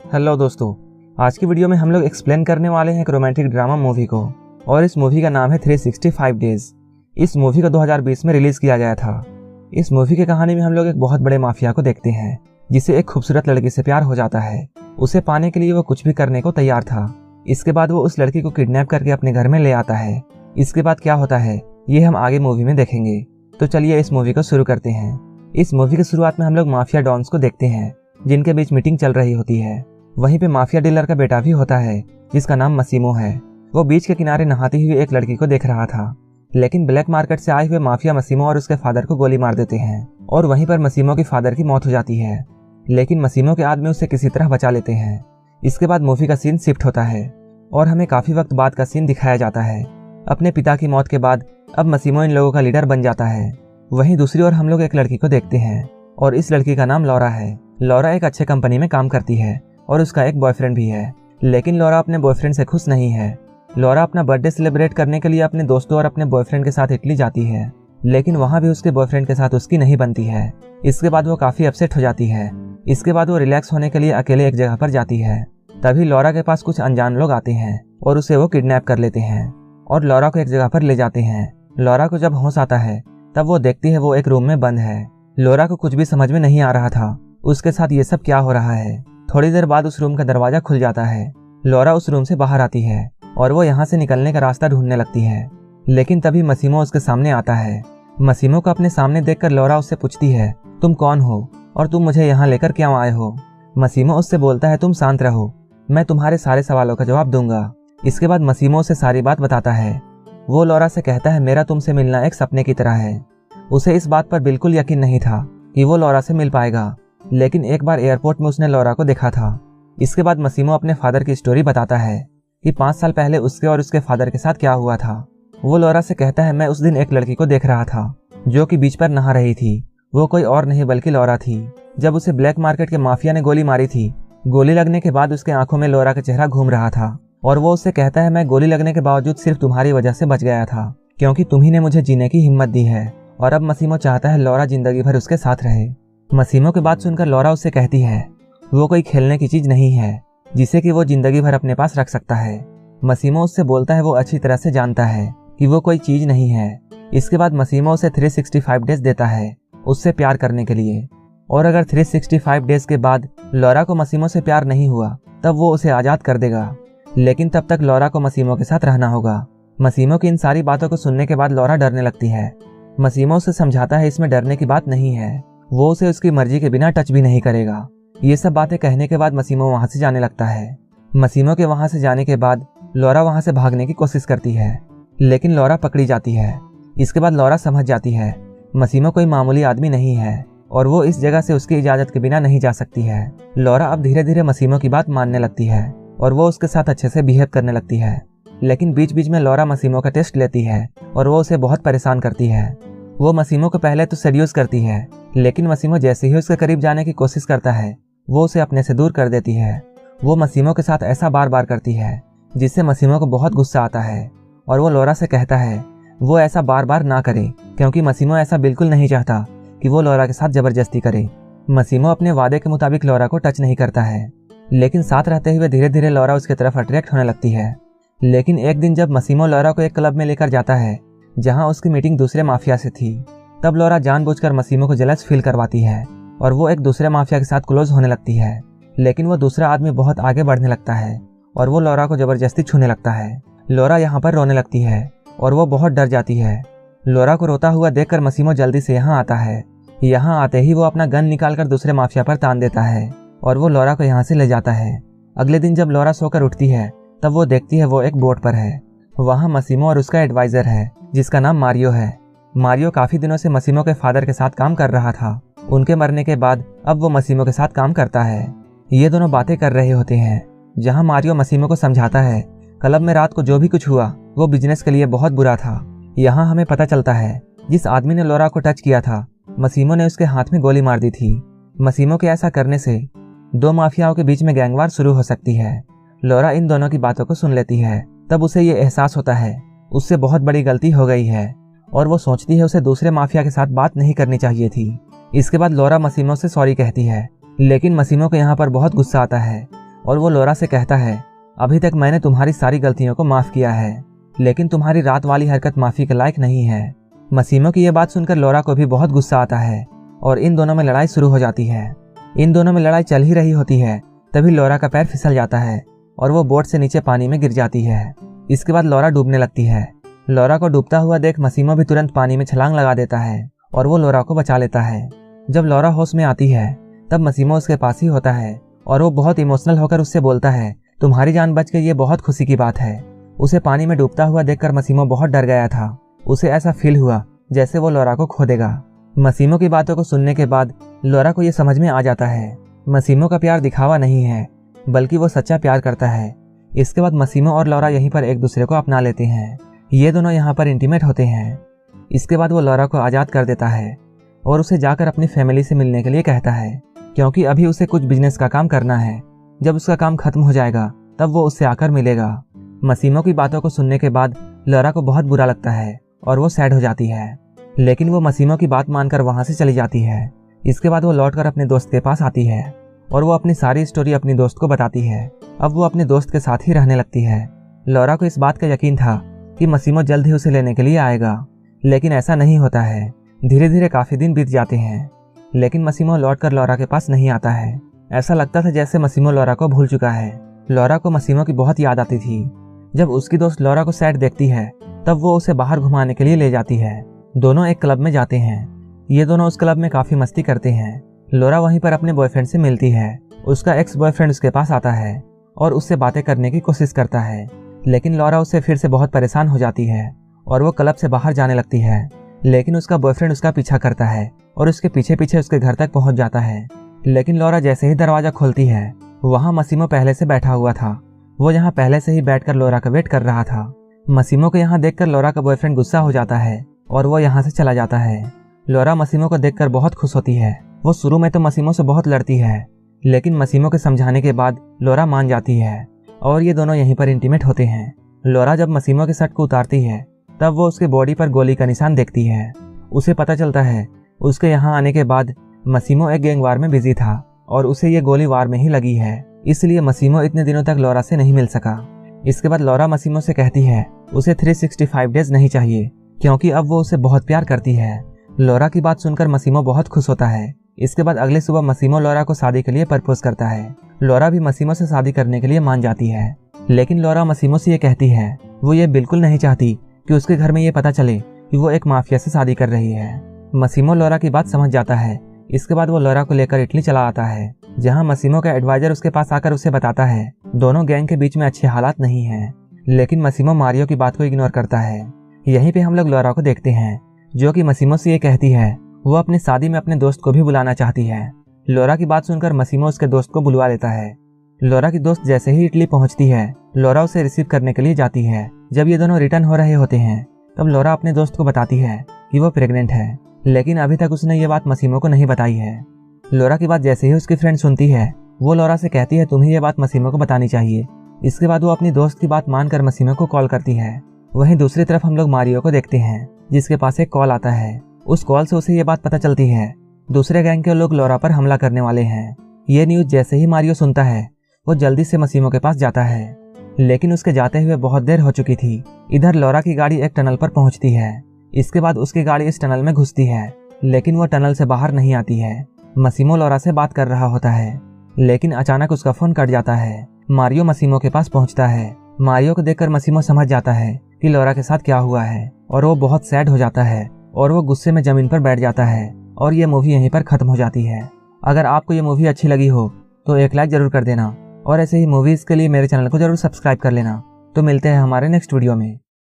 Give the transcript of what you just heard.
Hello दोस्तों, आज की वीडियो में हम लोग एक्सप्लेन करने वाले हैं एक रोमांटिक ड्रामा मूवी को और इस मूवी का नाम है 365 डेज। इस मूवी को 2020 में रिलीज किया गया था। इस मूवी की कहानी में हम लोग एक बहुत बड़े माफिया को देखते हैं जिसे एक खूबसूरत लड़की से प्यार हो जाता है। उसे पाने के लिए वो कुछ भी करने को तैयार था। इसके बाद वो उस लड़की को किडनैप करके अपने घर में ले आता है। इसके बाद क्या होता है ये हम आगे मूवी में देखेंगे। तो चलिए इस मूवी को शुरू करते हैं। इस मूवी की शुरुआत में हम लोग माफिया डॉन्स को देखते हैं जिनके बीच मीटिंग चल रही होती है। वहीं पे माफिया डीलर का बेटा भी होता है जिसका नाम मसीमो है। वो बीच के किनारे नहाती हुई एक लड़की को देख रहा था, लेकिन ब्लैक मार्केट से आए हुए माफिया मसीमो और उसके फादर को गोली मार देते हैं और वहीं पर मसीमो की फादर की मौत हो जाती है। लेकिन मसीमो के आदमी उसे किसी तरह बचा लेते हैं। इसके बाद मूवी का सीन शिफ्ट होता है और हमें काफी वक्त बाद का सीन दिखाया जाता है। अपने पिता की मौत के बाद अब मसीमो इन लोगों का लीडर बन जाता है। वहीं दूसरी ओर हम लोग एक लड़की को देखते हैं और इस लड़की का नाम लौरा है। लौरा एक अच्छे कंपनी में काम करती है और उसका एक बॉयफ्रेंड भी है, लेकिन लौरा अपने बॉयफ्रेंड से खुश नहीं है। लौरा अपना बर्थडे सेलिब्रेट करने के लिए अपने दोस्तों और अपने बॉयफ्रेंड के साथ इटली जाती है, लेकिन वहां भी उसके बॉयफ्रेंड के साथ उसकी नहीं बनती है। इसके बाद वो काफी अपसेट हो जाती है। इसके बाद वो रिलैक्स होने के लिए अकेले एक जगह पर जाती है। तभी लौरा के पास कुछ अनजान लोग आते हैं और उसे वो किडनैप कर लेते हैं और लौरा को एक जगह पर ले जाते हैं। लौरा को जब होश आता है तब वो देखती है वो एक रूम में बंद है। लौरा को कुछ भी समझ में नहीं आ रहा था उसके साथ ये सब क्या हो रहा है। थोड़ी देर बाद उस रूम का दरवाजा खुल जाता है। लौरा उस रूम से बाहर आती है और वो यहाँ से निकलने का रास्ता ढूंढने लगती है, लेकिन तभी मसीमो उसके सामने आता है। मसीमो को अपने सामने देखकर लौरा उससे पूछती है, तुम कौन हो और तुम मुझे यहाँ लेकर क्यों आए हो। मसीमो उससे बोलता है, तुम शांत रहो, मैं तुम्हारे सारे सवालों का जवाब दूंगा। इसके बाद मसीमो उसे सारी बात बताता है। वो लौरा से कहता है, मेरा तुमसे मिलना एक सपने की तरह है। उसे इस बात पर बिल्कुल यकीन नहीं था कि वो लौरा से मिल पाएगा, लेकिन एक बार एयरपोर्ट में उसने लौरा को देखा था। इसके बाद मसीमो अपने फादर की स्टोरी बताता है कि 5 साल पहले उसके और उसके फादर के साथ क्या हुआ था। वो लौरा से कहता है, मैं उस दिन एक लड़की को देख रहा था जो कि बीच पर नहा रही थी। वो कोई और नहीं बल्कि लौरा थी। जब उसे ब्लैक मार्केट के माफिया ने गोली मारी थी, गोली लगने के बाद उसके आंखों में लौरा का चेहरा घूम रहा था और वो उससे कहता है, मैं गोली लगने के बावजूद सिर्फ तुम्हारी वजह से बच गया था, क्योंकि तुम्ही ने मुझे जीने की हिम्मत दी है। और अब मसीमो चाहता है लौरा जिंदगी भर उसके साथ रहे। मसीमो की बात सुनकर लौरा उससे कहती है वो कोई खेलने की चीज नहीं है जिसे कि वो जिंदगी भर अपने पास रख सकता है। मसीमो उससे बोलता है वो अच्छी तरह से जानता है कि वो कोई चीज नहीं है। इसके बाद मसीमो उसे 365 डेज देता है उससे प्यार करने के लिए, और अगर 365 डेज के बाद लौरा को मसीमो से प्यार नहीं हुआ तब वो उसे आजाद कर देगा, लेकिन तब तक लौरा को मसीमो के साथ रहना होगा। मसीमो की इन सारी बातों को सुनने के बाद लौरा डरने लगती है। मसीमो उसे समझाता है इसमें डरने की बात नहीं है, वो उसे उसकी मर्जी के बिना टच भी नहीं करेगा। ये सब बातें कहने के बाद मसीमो वहां से जाने लगता है। मसीमो के वहां से जाने के बाद लौरा वहां से भागने की कोशिश करती है, लेकिन लौरा पकड़ी जाती है। इसके बाद लौरा समझ जाती है मसीमो कोई मामूली आदमी नहीं है और वो इस जगह से उसकी इजाजत के बिना नहीं जा सकती है। लौरा अब धीरे धीरे मसीमो की बात मानने लगती है और वो उसके साथ अच्छे से बिहेव करने लगती है, लेकिन बीच बीच में लौरा मसीमो का टेस्ट लेती है और वो उसे बहुत परेशान करती है। वो मसीमो को पहले तो सेड्यूस करती है, लेकिन मसीमो जैसे ही उसके करीब जाने की कोशिश करता है वो उसे अपने से दूर कर देती है। वो मसीमो के साथ ऐसा बार बार करती है जिससे मसीमो को बहुत गुस्सा आता है और वो लौरा से कहता है वो ऐसा बार बार ना करे, क्योंकि मसीमो ऐसा बिल्कुल नहीं चाहता कि वो लौरा के साथ जबरदस्ती करे। मसीमो अपने वादे के मुताबिक लौरा को टच नहीं करता है, लेकिन साथ रहते हुए धीरे धीरे लौरा उसकी तरफ अट्रैक्ट होने लगती है। लेकिन एक दिन जब मसीमो लौरा को एक क्लब में लेकर जाता है जहां उसकी मीटिंग दूसरे माफिया से थी, तब लौरा जानबूझकर मसीमो को जेलस फील करवाती है और वो एक दूसरे माफिया के साथ क्लोज होने लगती है। लेकिन वो दूसरा आदमी बहुत आगे बढ़ने लगता है और वो लौरा को जबरदस्ती छूने लगता है। लौरा यहाँ पर रोने लगती है और वो बहुत डर जाती है। लौरा को रोता हुआ देखकर मसीमो जल्दी से यहाँ आता है। यहाँ आते ही वो अपना गन निकालकर दूसरे माफिया पर तान देता है और वो लौरा को यहाँ से ले जाता है। अगले दिन जब लौरा सोकर उठती है तब वो देखती है वो एक बोट पर है। वहाँ मसीमो और उसका एडवाइजर है जिसका नाम मारियो है। मारियो काफी दिनों से मसीमो के फादर के साथ काम कर रहा था। उनके मरने के बाद अब वो मसीमो के साथ काम करता है। ये दोनों बातें कर रहे होते हैं जहाँ मारियो मसीमो को समझाता है क्लब में रात को जो भी कुछ हुआ वो बिजनेस के लिए बहुत बुरा था। यहाँ हमें पता चलता है जिस आदमी ने लौरा को टच किया था मसीमो ने उसके हाथ में गोली मार दी थी। मसीमो के ऐसा करने से 2 माफियाओं के बीच में गैंगवार शुरू हो सकती है। लौरा इन दोनों की बातों को सुन लेती है। तब उसे ये एहसास होता है उससे बहुत बड़ी गलती हो गई है और वो सोचती है उसे दूसरे माफिया के साथ बात नहीं करनी चाहिए थी। इसके बाद लौरा मसीमो से सॉरी कहती है, लेकिन मसीमो को यहाँ पर बहुत गुस्सा आता है और वो लोरा से कहता है, अभी तक मैंने तुम्हारी सारी गलतियों को माफ़ किया है, लेकिन तुम्हारी रात वाली हरकत माफ़ी के लायक नहीं है। मसीमो की यह बात सुनकर लोरा को भी बहुत गुस्सा आता है और इन दोनों में लड़ाई शुरू हो जाती है। इन दोनों में लड़ाई चल ही रही होती है, तभी लोरा का पैर फिसल जाता है और वो बोट से नीचे पानी में गिर जाती है। इसके बाद लोरा डूबने लगती है। लोरा को डूबता हुआ देख मसीमो भी तुरंत पानी में छलांग लगा देता है और वो लोरा को बचा लेता है। जब लोरा होश में आती है तब मसीमो उसके पास ही होता है और वो बहुत इमोशनल होकर उससे बोलता है, तुम्हारी जान बच गई, ये बहुत खुशी की बात है। उसे पानी में डूबता हुआ देखकर मसीमो बहुत डर गया था। उसे ऐसा फील हुआ जैसे वो लोरा को खो देगा। मसीमो की बातों को सुनने के बाद लोरा को ये समझ में आ जाता है, मसीमो का प्यार दिखावा नहीं है, बल्कि वो सच्चा प्यार करता है। इसके बाद मसीमो और लोरा यहीं पर एक दूसरे को अपना लेते हैं। ये दोनों यहाँ पर इंटीमेट होते हैं। इसके बाद वो लोरा को आज़ाद कर देता है और उसे जाकर अपनी फैमिली से मिलने के लिए कहता है, क्योंकि अभी उसे कुछ बिजनेस का काम करना है। जब उसका काम खत्म हो जाएगा तब वो उससे आकर मिलेगा। मसीमो की बातों को सुनने के बाद लोरा को बहुत बुरा लगता है और वो सैड हो जाती है, लेकिन वो मसीमो की बात मानकर वहाँ से चली जाती है। इसके बाद वो लौटकर अपने दोस्त के पास आती है और वो अपनी सारी स्टोरी अपनी दोस्त को बताती है। अब वो अपने दोस्त के साथ ही रहने लगती है। लोरा को इस बात का यकीन था कि मसीमो जल्द ही उसे लेने के लिए आएगा, लेकिन ऐसा नहीं होता है। धीरे धीरे काफ़ी दिन बीत जाते हैं, लेकिन मसीमो लौटकर लोरा के पास नहीं आता है। ऐसा लगता था जैसे मसीमो लोरा को भूल चुका है। लोरा को मसीमो की बहुत याद आती थी। जब उसकी दोस्त लोरा को सैड देखती है तब वो उसे बाहर घुमाने के लिए ले जाती है। दोनों एक क्लब में जाते हैं। ये दोनों उस क्लब में काफ़ी मस्ती करते हैं। लोरा वहीं पर अपने बॉयफ्रेंड से मिलती है। उसका एक्स बॉयफ्रेंड उसके पास आता है और उससे बातें करने की कोशिश करता है, लेकिन लोरा उससे फिर से बहुत परेशान हो जाती है और वो क्लब से बाहर जाने लगती है। लेकिन उसका बॉयफ्रेंड उसका पीछा करता है और उसके पीछे पीछे उसके घर तक पहुंच जाता है। लेकिन लोरा जैसे ही दरवाज़ा खोलती है वहाँ मसीमो पहले से बैठा हुआ था। वो यहाँ पहले से ही बैठकर लोरा का वेट कर रहा था। मसीमो को यहाँ देखकर लोरा का बॉयफ्रेंड गुस्सा हो जाता है और वो यहाँ से चला जाता है। लोरा मसीमो को देखकर बहुत खुश होती है। वो शुरू में तो मसीमो से बहुत लड़ती है, लेकिन मसीमो के समझाने के बाद लोरा मान जाती है और ये दोनों यहीं पर इंटीमेट होते हैं। लोरा जब मसीमो के शर्ट को उतारती है तब वो उसके बॉडी पर गोली का निशान देखती है। उसे पता चलता है उसके यहाँ आने के बाद मसीमो एक गैंग वार में बिजी था और उसे ये गोली वार में ही लगी है, इसलिए मसीमो इतने दिनों तक लोरा से नहीं मिल सका। इसके बाद लोरा मसीमो से कहती है उसे 365 डेज नहीं चाहिए, क्योंकि अब वो उसे बहुत प्यार करती है। लोरा की बात सुनकर मसीमो बहुत खुश होता है। इसके बाद अगले सुबह मसीमो लोरा को शादी के लिए प्रपोज करता है। लोरा भी मसीमो से शादी करने के लिए मान जाती है, लेकिन लोरा मसीमो से ये कहती है वो ये बिल्कुल नहीं चाहती कि उसके घर में ये पता चले कि वो एक माफिया से शादी कर रही है। मसीमो लोरा की बात समझ जाता है। इसके बाद वो लोरा को लेकर इटली चला आता है, जहाँ मसीमो का एडवाइजर उसके पास आकर उसे बताता है दोनों गैंग के बीच में अच्छे हालात नहीं हैं, लेकिन मसीमो मारियो की बात को इग्नोर करता है। यहीं पे हम लोग लोरा को देखते हैं, जो कि मसीमो से ये कहती है वो अपनी शादी में अपने दोस्त को भी बुलाना चाहती है। लोरा की बात सुनकर मसीमो उसके दोस्त को बुलवा लेता है। लोरा की दोस्त जैसे ही इटली पहुंचती है, लोरा उसे रिसीव करने के लिए जाती है। जब ये दोनों रिटर्न हो रहे होते हैं तब लोरा अपने दोस्त को बताती है कि वो प्रेग्नेंट है, लेकिन अभी तक उसने ये बात मसीमो को नहीं बताई है। लोरा की बात जैसे ही उसकी फ्रेंड सुनती है, वो लोरा से कहती है तुम्हें ये बात मसीमो को बतानी चाहिए। इसके बाद वो अपनी दोस्त की बात मानकर मसीमो को कॉल करती है। वहीं दूसरी तरफ हम लोग मारियो को देखते हैं, जिसके पास एक कॉल आता है। उस कॉल से उसे ये बात पता चलती है दूसरे गैंग के लोग लोरा पर हमला करने वाले हैं। ये न्यूज़ जैसे ही मारियो सुनता है वो जल्दी से मसीमो के पास जाता है, लेकिन उसके जाते हुए बहुत देर हो चुकी थी। इधर लोरा की गाड़ी एक टनल पर पहुंचती है। इसके बाद उसकी गाड़ी इस टनल में घुसती है, लेकिन वो टनल से बाहर नहीं आती है। मसीमो लोरा से बात कर रहा होता है, लेकिन अचानक उसका फोन कट जाता है। मारियो मसीमो के पास पहुंचता है। मारियो को देखकर मसीमो समझ जाता है कि लोरा के साथ क्या हुआ है और वो बहुत सैड हो जाता है और वो गुस्से में जमीन पर बैठ जाता है और ये मूवी यहीं पर खत्म हो जाती है। अगर आपको ये मूवी अच्छी लगी हो तो एक लाइक जरूर कर देना और ऐसे ही मूवीज के लिए मेरे चैनल को जरूर सब्सक्राइब कर लेना। तो मिलते हैं हमारे नेक्स्ट वीडियो में।